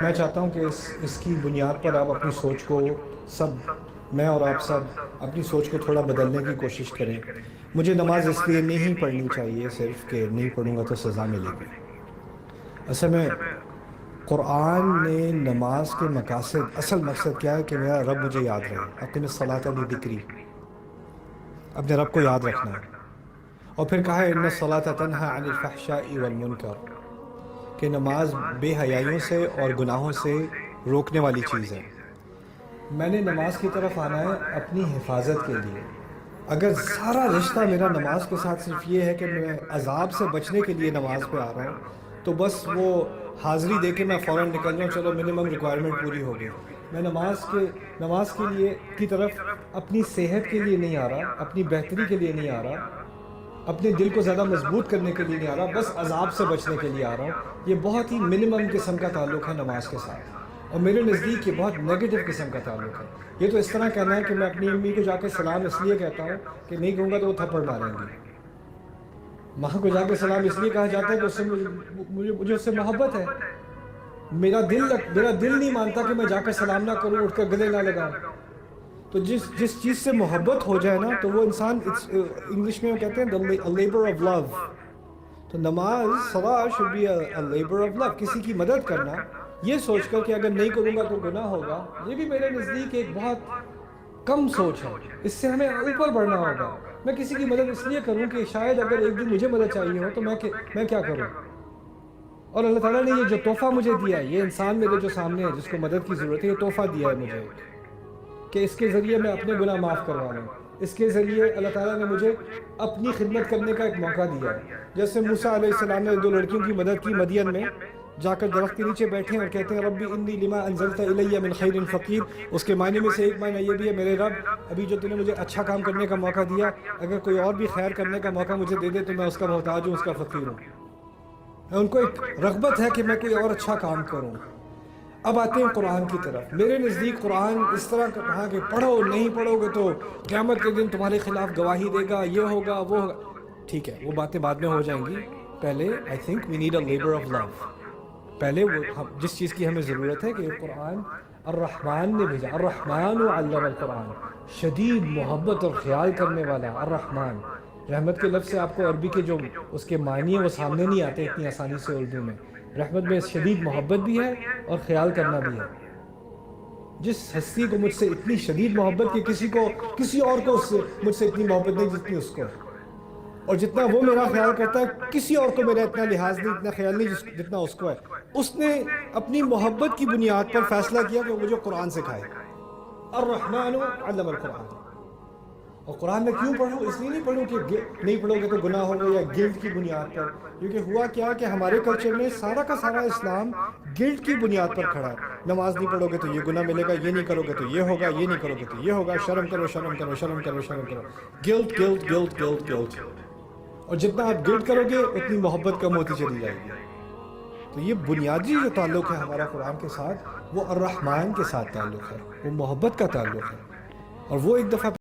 میں چاہتا ہوں کہ اس کی بنیاد پر آپ اپنی سوچ کو سب میں اور آپ سب اپنی سوچ کو تھوڑا بدلنے کی کوشش کریں۔ مجھے نماز اس لیے نہیں پڑھنی چاہیے صرف کہ نہیں پڑھوں گا تو سزا ملے گی۔ اصل میں قرآن نے نماز کے مقاصد، اصل مقصد کیا ہے کہ میرا رب مجھے یاد رہے، اقیم الصلاۃ لذکری، اپنے رب کو یاد رکھنا ہے۔ اور پھر کہا ہے ان الصلاۃ تنہی عن الفحشاء والمنکر، کہ نماز بے حیائیوں سے اور گناہوں سے روکنے والی چیز ہے۔ میں نے نماز کی طرف آنا ہے اپنی حفاظت کے لیے۔ اگر سارا رشتہ میرا نماز کے ساتھ صرف یہ ہے کہ میں عذاب سے بچنے کے لیے نماز پہ آ رہا ہوں، تو بس وہ حاضری دے کے میں فوراً نکل جاؤں، چلو منیمم ریکوائرمنٹ پوری ہو گئی۔ میں نماز کے لیے کی طرف اپنی صحت کے لیے نہیں آ رہا، اپنی بہتری کے لیے نہیں آ رہا، اپنے دل کو زیادہ مضبوط کرنے کے لیے نہیں آ رہا، بس عذاب سے بچنے کے لیے آ رہا ہوں۔ یہ بہت ہی منیمم قسم کا تعلق ہے نماز کے ساتھ، اور میرے نزدیک یہ بہت نیگیٹو قسم کا تعلق ہے۔ یہ تو اس طرح کہنا ہے کہ میں اپنی امی کو جا کے سلام اس لیے کہتا ہوں کہ نہیں کہوں گا تو وہ تھپڑ ماریں گی۔ ماں کو جا کے سلام اس لیے کہا جاتا ہے کہ اس سے مجھے اس سے محبت ہے۔ میرا دل نہیں مانتا کہ میں جا کر سلام نہ کروں، اٹھ کر گلے نہ لگاؤں۔ تو جس چیز سے محبت ہو جائے نا، تو وہ انسان، انگلش میں وہ کہتے ہیں لیبر آف لو۔ تو نماز، صلاح should be a labor of love، کسی کی مدد کرنا، یہ سوچ کر کہ اگر نہیں کروں گا تو گناہ ہوگا۔ یہ بھی میرے نزدیک ایک بہت کم سوچ ہے، اس سے ہمیں اوپر بڑھنا ہوگا۔ میں کسی کی مدد اس لیے کروں کہ شاید اگر ایک دن مجھے مدد چاہیے ہو تو میں کیا کروں؟ اور اللہ تعالیٰ نے یہ جو تحفہ مجھے دیا ہے، یہ انسان میرے جو سامنے ہے جس کو مدد کی ضرورت ہے، یہ تحفہ دیا ہے مجھے کہ اس کے ذریعے میں اپنے گناہ معاف کروا لوں۔ اس کے ذریعے اللہ تعالیٰ نے مجھے اپنی خدمت کرنے کا ایک موقع دیا ہے۔ جیسے موسیٰ علیہ السلام نے دو لڑکیوں کی مدد کی، مدین میں جا کر درخت کے نیچے بیٹھے اور کہتے ہیں ربی انی لما انزلت الی من خیر فقیر۔ اس کے معنی میں سے ایک معنی یہ بھی ہے، میرے رب ابھی جو تم نے مجھے اچھا کام کرنے کا موقع دیا، اگر کوئی اور بھی خیر کرنے کا موقع مجھے دے دے تو میں اس کا محتاج ہوں، اس کا فقیر ہوں۔ ان کو ایک رغبت ہے کہ میں کوئی اور اچھا کام کروں۔ اب آتے ہیں قرآن کی طرف۔ میرے نزدیک قرآن اس طرح کہا کہ پڑھو، نہیں پڑھو گے تو قیامت کے دن تمہارے خلاف گواہی دے گا، یہ ہوگا وہ ہوگا۔ ٹھیک ہے، وہ باتیں بعد میں ہو جائیں گی۔ پہلے I think we need a labour of love. پہلے جس چیز کی ہمیں ضرورت ہے کہ یہ قرآن الرحمن نے بھیجا، الرحمن علم القرآن، شدید محبت اور خیال کرنے والا الرحمن۔ رحمت کے لفظ سے آپ کو عربی کے جو اس کے معنی ہیں وہ سامنے نہیں آتے اتنی آسانی سے اردو میں۔ رحمت میں شدید محبت بھی ہے اور خیال کرنا بھی ہے۔ جس ہستی کو مجھ سے اتنی شدید محبت کہ کسی اور کو مجھ سے اتنی محبت نہیں جتنی اس کو ہے، اور جتنا وہ میرا خیال کرتا ہے کسی اور کو میرا اتنا لحاظ نہیں، اتنا خیال نہیں جتنا اس کو ہے۔ اس نے اپنی محبت کی بنیاد پر فیصلہ کیا کہ وہ مجھے قرآن سکھائے۔ الرحمن علم القرآن۔ اور قرآن میں کیوں پڑھوں؟ اس لیے نہیں پڑھوں کہ نہیں پڑھو گے تو گناہ ہوگا یا گلٹ کی بنیاد پر، کیونکہ ہوا کیا کہ ہمارے کلچر میں سارا کا سارا اسلام گلٹ کی بنیاد پر کھڑا ہے۔ نماز نہیں پڑھو گے تو یہ گناہ ملے گا، یہ نہیں کرو گے تو یہ ہوگا، یہ نہیں کرو گے تو یہ ہوگا، شرم کرو شرم کرو شرم کرو شرم کرو، guilt guilt guilt guilt guilt. اور جتنا آپ گلٹ کرو گے اتنی محبت کم ہوتی چلی جائے گی۔ تو یہ بنیادی جو تعلق ہے ہمارا قرآن کے ساتھ، وہ الرحمن کے ساتھ تعلق ہے، وہ محبت کا تعلق ہے۔ اور وہ ایک دفعہ